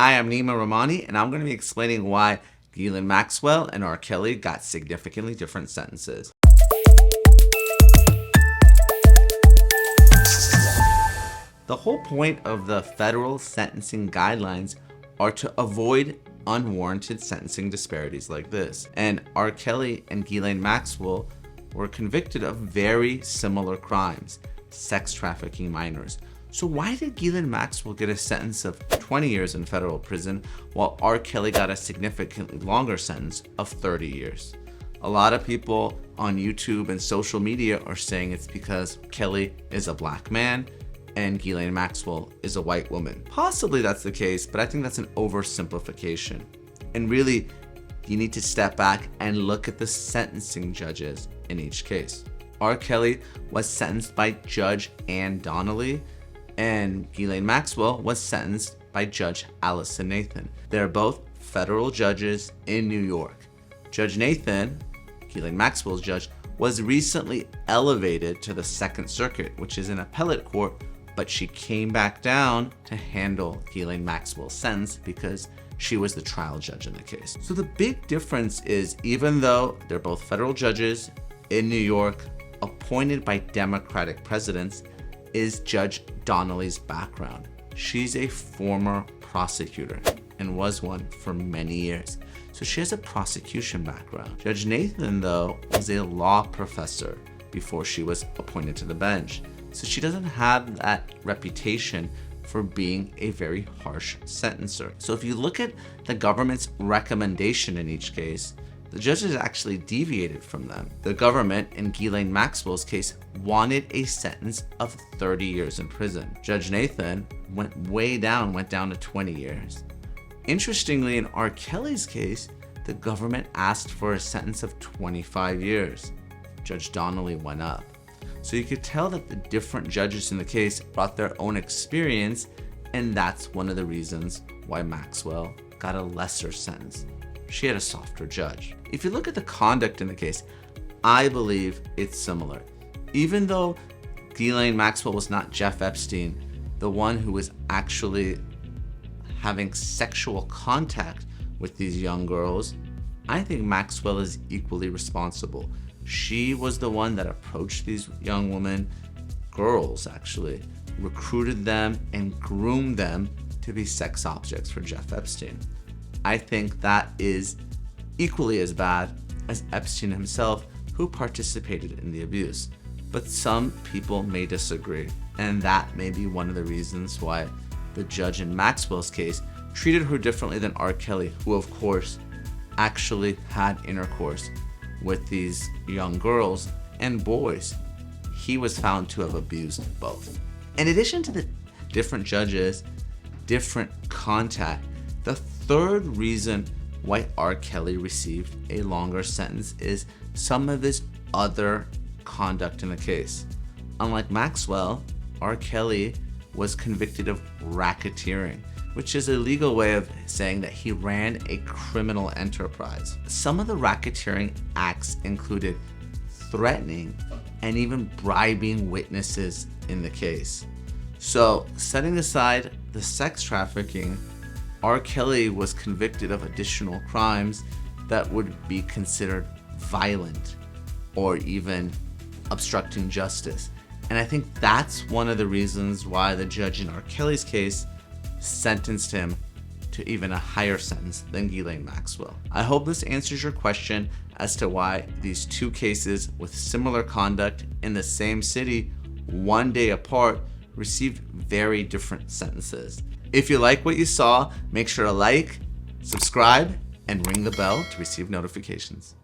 Hi, I'm Neama Rahmani, and I'm going to be explaining why Ghislaine Maxwell and R.Kelly got significantly different sentences. The whole point of the federal sentencing guidelines are to avoid unwarranted sentencing disparities like this. And R.Kelly and Ghislaine Maxwell were convicted of very similar crimes, sex trafficking minors. So why did Ghislaine Maxwell get a sentence of 20 years in federal prison while R.Kelly got a significantly longer sentence of 30 years? A lot of people on YouTube and social media are saying it's because Kelly is a black man and Ghislaine Maxwell is a white woman. Possibly that's the case, but I think that's an oversimplification. And really, you need to step back and look at the sentencing judges in each case. R.Kelly was sentenced by Judge Ann Donnelly, and Ghislaine Maxwell was sentenced by Judge Allison Nathan. They're both federal judges in New York. Judge Nathan, Ghislaine Maxwell's judge, was recently elevated to the Second Circuit, which is an appellate court, but she came back down to handle Ghislaine Maxwell's sentence because she was the trial judge in the case. So the big difference is, even though they're both federal judges in New York, appointed by Democratic presidents, is Judge Donnelly's background. She's a former prosecutor and was one for many years. So she has a prosecution background. Judge Nathan, though, was a law professor before she was appointed to the bench. So she doesn't have that reputation for being a very harsh sentencer. So if you look at the government's recommendation in each case, the judges actually deviated from them. The government, in Ghislaine Maxwell's case, wanted a sentence of 30 years in prison. Judge Nathan went down to 20 years. Interestingly, in R.Kelly's case, the government asked for a sentence of 25 years. Judge Donnelly went up. So you could tell that the different judges in the case brought their own experience, and that's one of the reasons why Maxwell got a lesser sentence. She had a softer judge. If you look at the conduct in the case, I believe it's similar. Even though Ghislaine Maxwell was not Jeff Epstein, the one who was actually having sexual contact with these young girls, I think Maxwell is equally responsible. She was the one that approached these young women, girls actually, recruited them and groomed them to be sex objects for Jeff Epstein. I think that is equally as bad as Epstein himself, who participated in the abuse. But some people may disagree, and that may be one of the reasons why the judge in Maxwell's case treated her differently than R.Kelly, who of course actually had intercourse with these young girls and boys. He was found to have abused both. In addition to the different judges, different contact, the third reason why R.Kelly received a longer sentence is some of his other conduct in the case. Unlike Maxwell, R.Kelly was convicted of racketeering, which is a legal way of saying that he ran a criminal enterprise. Some of the racketeering acts included threatening and even bribing witnesses in the case. So, setting aside the sex trafficking, R.Kelly was convicted of additional crimes that would be considered violent or even obstructing justice. And I think that's one of the reasons why the judge in R.Kelly's case sentenced him to even a higher sentence than Ghislaine Maxwell. I hope this answers your question as to why these two cases with similar conduct in the same city, one day apart, received very different sentences. If you like what you saw, make sure to like, subscribe, and ring the bell to receive notifications.